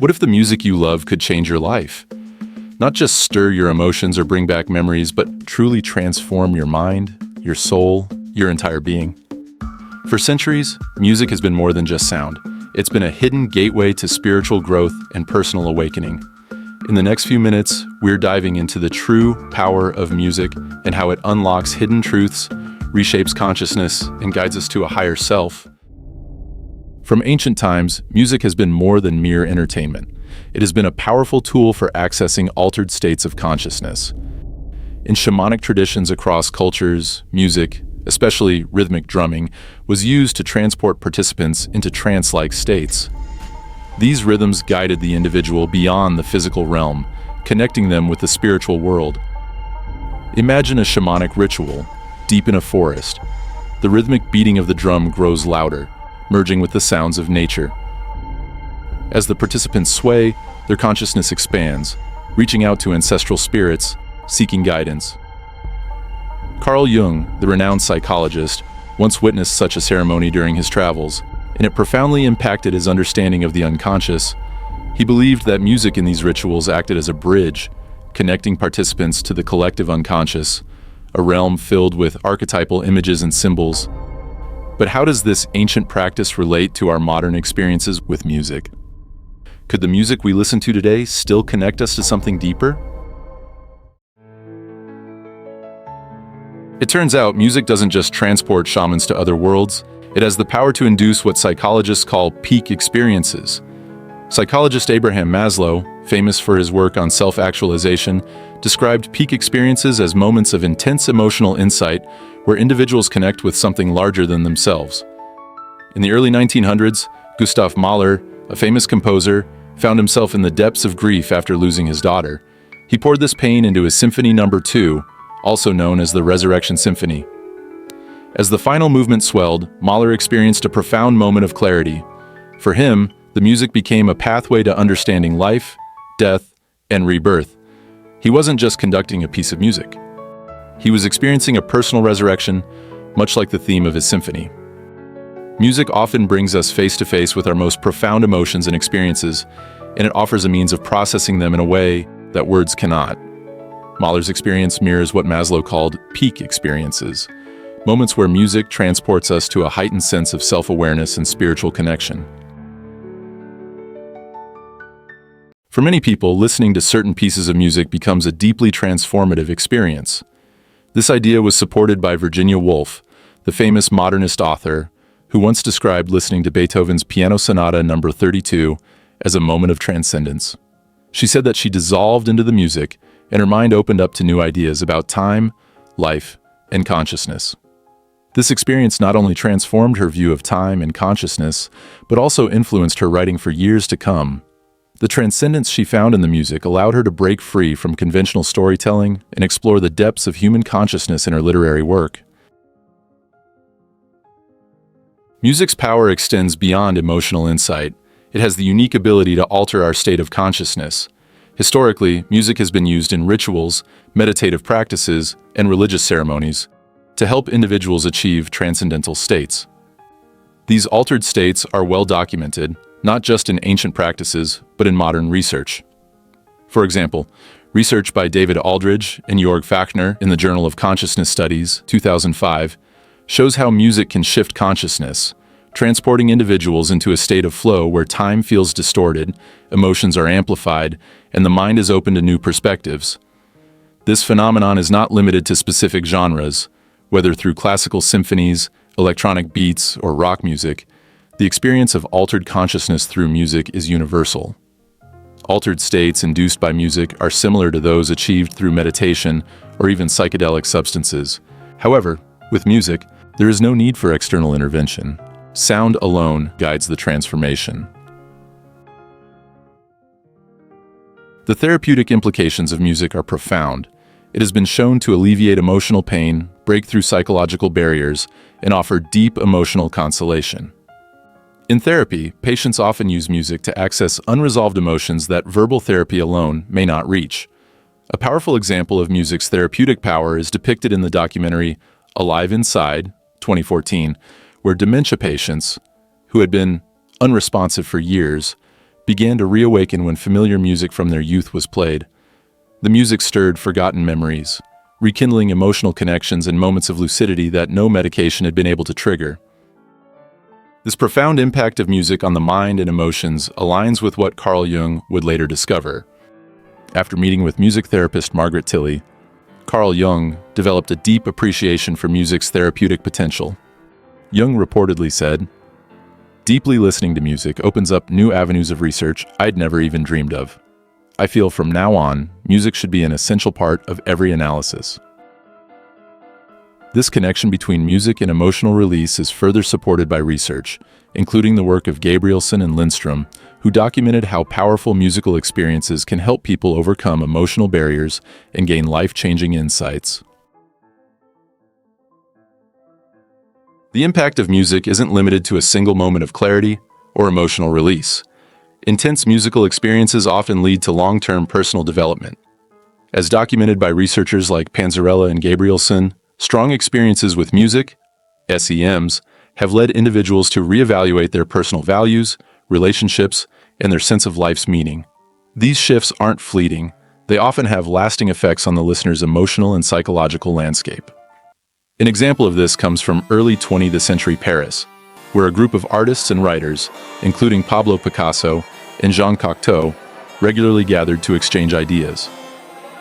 What if the music you love could change your life? Not just stir your emotions or bring back memories, but truly transform your mind, your soul, your entire being. For centuries, music has been more than just sound. It's been a hidden gateway to spiritual growth and personal awakening. In the next few minutes, we're diving into the true power of music and how it unlocks hidden truths, reshapes consciousness, and guides us to a higher self. From ancient times, music has been more than mere entertainment. It has been a powerful tool for accessing altered states of consciousness. In shamanic traditions across cultures, music, especially rhythmic drumming, was used to transport participants into trance-like states. These rhythms guided the individual beyond the physical realm, connecting them with the spiritual world. Imagine a shamanic ritual, deep in a forest. The rhythmic beating of the drum grows louder, merging with the sounds of nature. As the participants sway, their consciousness expands, reaching out to ancestral spirits, seeking guidance. Carl Jung, the renowned psychologist, once witnessed such a ceremony during his travels, and it profoundly impacted his understanding of the unconscious. He believed that music in these rituals acted as a bridge, connecting participants to the collective unconscious, a realm filled with archetypal images and symbols. But how does this ancient practice relate to our modern experiences with music? Could the music we listen to today still connect us to something deeper? It turns out music doesn't just transport shamans to other worlds, it has the power to induce what psychologists call peak experiences. Psychologist Abraham Maslow, famous for his work on self-actualization, described peak experiences as moments of intense emotional insight where individuals connect with something larger than themselves. In the early 1900s, Gustav Mahler, a famous composer, found himself in the depths of grief after losing his daughter. He poured this pain into his Symphony No. 2, also known as the Resurrection Symphony. As the final movement swelled, Mahler experienced a profound moment of clarity. For him, the music became a pathway to understanding life, death, and rebirth. He wasn't just conducting a piece of music. He was experiencing a personal resurrection, much like the theme of his symphony. Music often brings us face to face with our most profound emotions and experiences, and it offers a means of processing them in a way that words cannot. Mahler's experience mirrors what Maslow called peak experiences, moments where music transports us to a heightened sense of self-awareness and spiritual connection. For many people, listening to certain pieces of music becomes a deeply transformative experience. This idea was supported by Virginia Woolf, the famous modernist author, who once described listening to Beethoven's Piano Sonata No. 32 as a moment of transcendence. She said that she dissolved into the music, and her mind opened up to new ideas about time, life, and consciousness. This experience not only transformed her view of time and consciousness, but also influenced her writing for years to come. The transcendence she found in the music allowed her to break free from conventional storytelling and explore the depths of human consciousness in her literary work. Music's power extends beyond emotional insight. It has the unique ability to alter our state of consciousness. Historically, music has been used in rituals, meditative practices, and religious ceremonies to help individuals achieve transcendental states. These altered states are well documented, not just in ancient practices, but in modern research. For example, research by David Aldridge and Jörg Fachner in the Journal of Consciousness Studies, 2005, shows how music can shift consciousness, transporting individuals into a state of flow where time feels distorted, emotions are amplified, and the mind is open to new perspectives. This phenomenon is not limited to specific genres. Whether through classical symphonies, electronic beats, or rock music, the experience of altered consciousness through music is universal. Altered states induced by music are similar to those achieved through meditation or even psychedelic substances. However, with music, there is no need for external intervention. Sound alone guides the transformation. The therapeutic implications of music are profound. It has been shown to alleviate emotional pain, break through psychological barriers, and offer deep emotional consolation. In therapy, patients often use music to access unresolved emotions that verbal therapy alone may not reach. A powerful example of music's therapeutic power is depicted in the documentary Alive Inside, 2014, where dementia patients, who had been unresponsive for years, began to reawaken when familiar music from their youth was played. The music stirred forgotten memories, rekindling emotional connections and moments of lucidity that no medication had been able to trigger. This profound impact of music on the mind and emotions aligns with what Carl Jung would later discover. After meeting with music therapist Margaret Tilley, Carl Jung developed a deep appreciation for music's therapeutic potential. Jung reportedly said, "Deeply listening to music opens up new avenues of research I'd never even dreamed of. I feel from now on, music should be an essential part of every analysis." This connection between music and emotional release is further supported by research, including the work of Gabrielson and Lindstrom, who documented how powerful musical experiences can help people overcome emotional barriers and gain life-changing insights. The impact of music isn't limited to a single moment of clarity or emotional release. Intense musical experiences often lead to long-term personal development. As documented by researchers like Panzarella and Gabrielson, strong experiences with music, SEMs, have led individuals to reevaluate their personal values, relationships, and their sense of life's meaning. These shifts aren't fleeting. They often have lasting effects on the listener's emotional and psychological landscape. An example of this comes from early 20th century Paris, where a group of artists and writers, including Pablo Picasso and Jean Cocteau, regularly gathered to exchange ideas.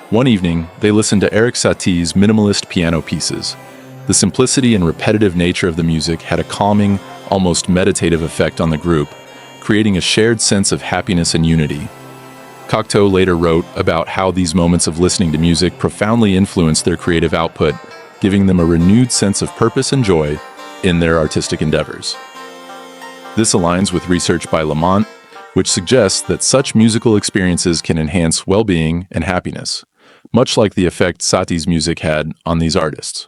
One evening, they listened to Erik Satie's minimalist piano pieces. The simplicity and repetitive nature of the music had a calming, almost meditative effect on the group, creating a shared sense of happiness and unity. Cocteau later wrote about how these moments of listening to music profoundly influenced their creative output, giving them a renewed sense of purpose and joy in their artistic endeavors. This aligns with research by Lamont, which suggests that such musical experiences can enhance well-being and happiness, much like the effect Satie's music had on these artists.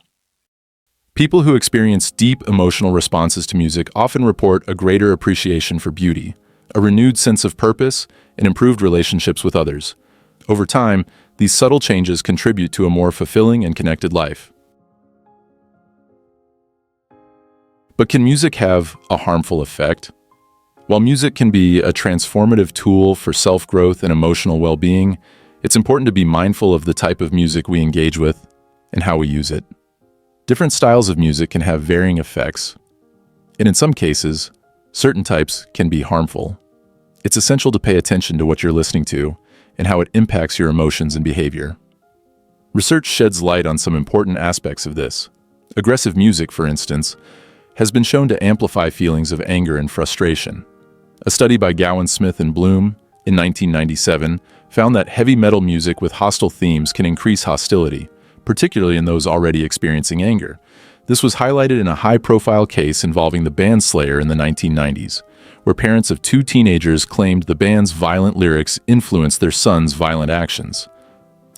People who experience deep emotional responses to music often report a greater appreciation for beauty, a renewed sense of purpose, and improved relationships with others. Over time, these subtle changes contribute to a more fulfilling and connected life. But can music have a harmful effect? While music can be a transformative tool for self-growth and emotional well-being, it's important to be mindful of the type of music we engage with and how we use it. Different styles of music can have varying effects, and in some cases, certain types can be harmful. It's essential to pay attention to what you're listening to and how it impacts your emotions and behavior. Research sheds light on some important aspects of this. Aggressive music, for instance, has been shown to amplify feelings of anger and frustration. A study by Gowan, Smith, and Bloom in 1997 found that heavy metal music with hostile themes can increase hostility, particularly in those already experiencing anger. This was highlighted in a high-profile case involving the band Slayer in the 1990s, where parents of two teenagers claimed the band's violent lyrics influenced their sons' violent actions.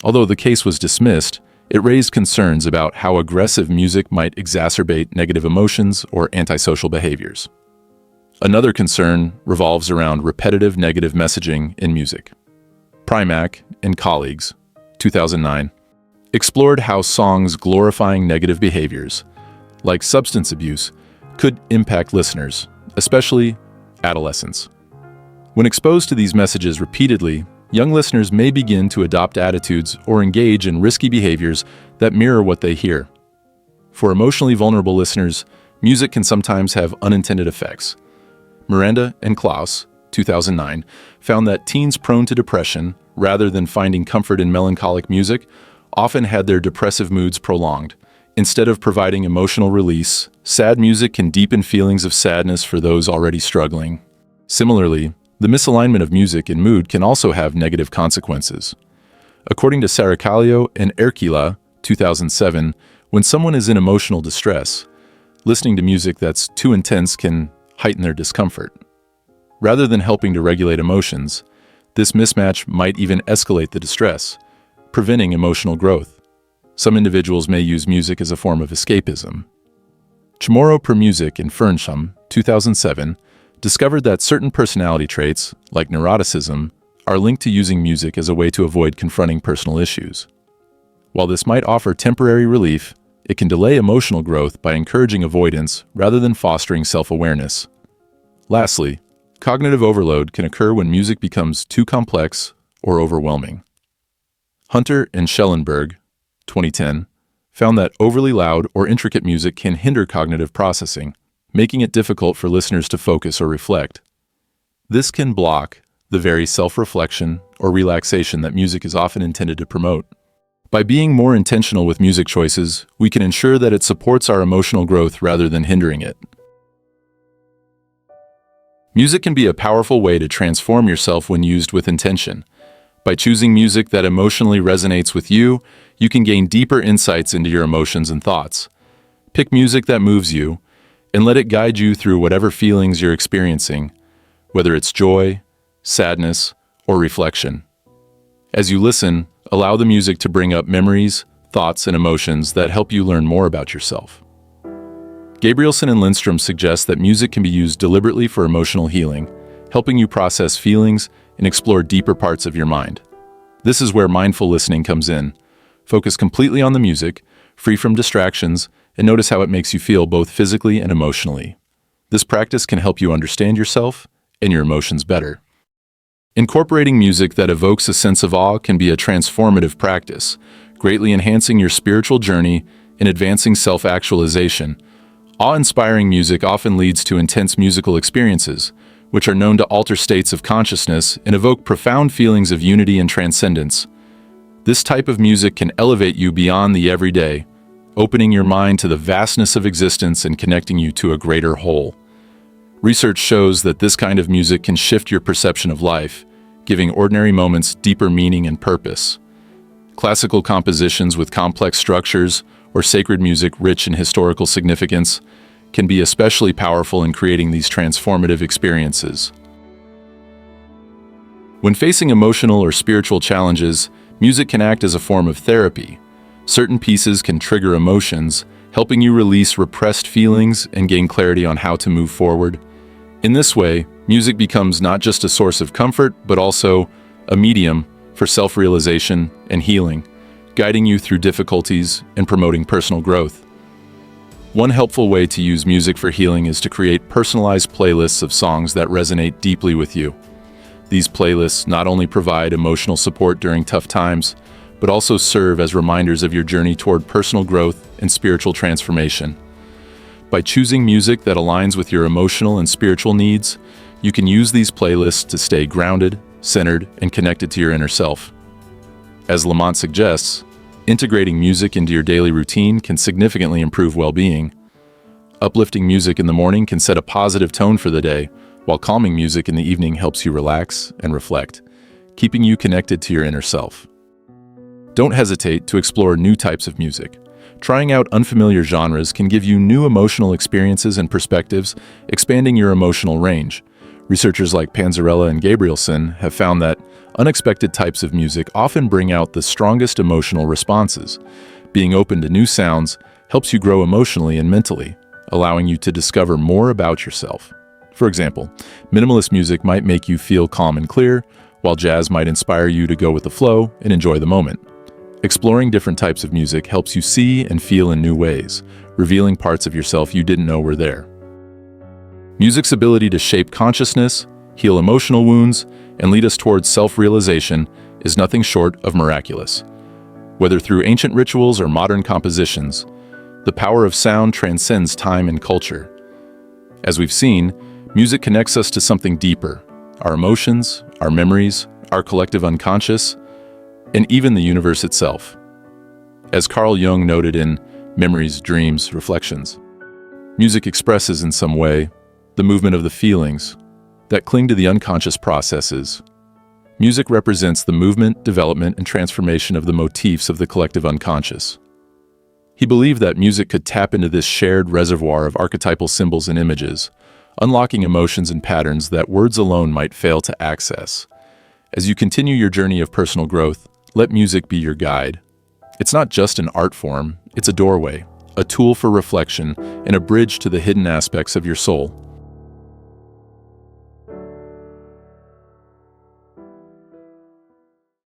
Although the case was dismissed, it raised concerns about how aggressive music might exacerbate negative emotions or antisocial behaviors. Another concern revolves around repetitive negative messaging in music. Primack and colleagues, 2009, explored how songs glorifying negative behaviors, like substance abuse, could impact listeners, especially adolescents. When exposed to these messages repeatedly, young listeners may begin to adopt attitudes or engage in risky behaviors that mirror what they hear. For emotionally vulnerable listeners, music can sometimes have unintended effects. Miranda and Klaus, 2009, found that teens prone to depression, rather than finding comfort in melancholic music, often had their depressive moods prolonged. Instead of providing emotional release, sad music can deepen feelings of sadness for those already struggling. Similarly, the misalignment of music and mood can also have negative consequences. According to Saracalio and Erkila, 2007, when someone is in emotional distress, listening to music that's too intense can heighten their discomfort. Rather than helping to regulate emotions, this mismatch might even escalate the distress, preventing emotional growth. Some individuals may use music as a form of escapism. Chamorro per Music and Fernsham, 2007, discovered that certain personality traits, like neuroticism, are linked to using music as a way to avoid confronting personal issues. While this might offer temporary relief, it can delay emotional growth by encouraging avoidance rather than fostering self-awareness. Lastly, Cognitive overload can occur when music becomes too complex or overwhelming. Hunter and Schellenberg, 2010, found that overly loud or intricate music can hinder cognitive processing, making it difficult for listeners to focus or reflect. This can block the very self-reflection or relaxation that music is often intended to promote. By being more intentional with music choices, we can ensure that it supports our emotional growth rather than hindering it. Music can be a powerful way to transform yourself when used with intention. By choosing music that emotionally resonates with you, you can gain deeper insights into your emotions and thoughts. Pick music that moves you, and let it guide you through whatever feelings you're experiencing, whether it's joy, sadness, or reflection. As you listen, allow the music to bring up memories, thoughts, and emotions that help you learn more about yourself. Gabrielson and Lindstrom suggest that music can be used deliberately for emotional healing, helping you process feelings and explore deeper parts of your mind. This is where mindful listening comes in. Focus completely on the music, free from distractions, and notice how it makes you feel both physically and emotionally. This practice can help you understand yourself and your emotions better. Incorporating music that evokes a sense of awe can be a transformative practice, greatly enhancing your spiritual journey and advancing self-actualization. Awe-inspiring music often leads to intense musical experiences, which are known to alter states of consciousness and evoke profound feelings of unity and transcendence. This type of music can elevate you beyond the everyday, opening your mind to the vastness of existence and connecting you to a greater whole. Research shows that this kind of music can shift your perception of life, giving ordinary moments deeper meaning and purpose. Classical compositions with complex structures or sacred music rich in historical significance can be especially powerful in creating these transformative experiences. When facing emotional or spiritual challenges, music can act as a form of therapy. Certain pieces can trigger emotions, helping you release repressed feelings and gain clarity on how to move forward. In this way, music becomes not just a source of comfort, but also a medium for self-realization and healing, guiding you through difficulties and promoting personal growth. One helpful way to use music for healing is to create personalized playlists of songs that resonate deeply with you. These playlists not only provide emotional support during tough times, but also serve as reminders of your journey toward personal growth and spiritual transformation. By choosing music that aligns with your emotional and spiritual needs, you can use these playlists to stay grounded, centered, and connected to your inner self. As Lamont suggests, integrating music into your daily routine can significantly improve well-being. Uplifting music in the morning can set a positive tone for the day, while calming music in the evening helps you relax and reflect, keeping you connected to your inner self. Don't hesitate to explore new types of music. Trying out unfamiliar genres can give you new emotional experiences and perspectives, expanding your emotional range. Researchers like Panzarella and Gabrielson have found that unexpected types of music often bring out the strongest emotional responses. Being open to new sounds helps you grow emotionally and mentally, allowing you to discover more about yourself. For example, minimalist music might make you feel calm and clear, while jazz might inspire you to go with the flow and enjoy the moment. Exploring different types of music helps you see and feel in new ways, revealing parts of yourself you didn't know were there. Music's ability to shape consciousness, heal emotional wounds, and lead us towards self-realization is nothing short of miraculous. Whether through ancient rituals or modern compositions, the power of sound transcends time and culture. As we've seen, music connects us to something deeper: our emotions, our memories, our collective unconscious, and even the universe itself. As Carl Jung noted in Memories, Dreams, Reflections, music expresses in some way the movement of the feelings that cling to the unconscious processes. Music represents the movement, development, and transformation of the motifs of the collective unconscious. He believed that music could tap into this shared reservoir of archetypal symbols and images, unlocking emotions and patterns that words alone might fail to access. As you continue your journey of personal growth, let music be your guide. It's not just an art form, it's a doorway, a tool for reflection, and a bridge to the hidden aspects of your soul.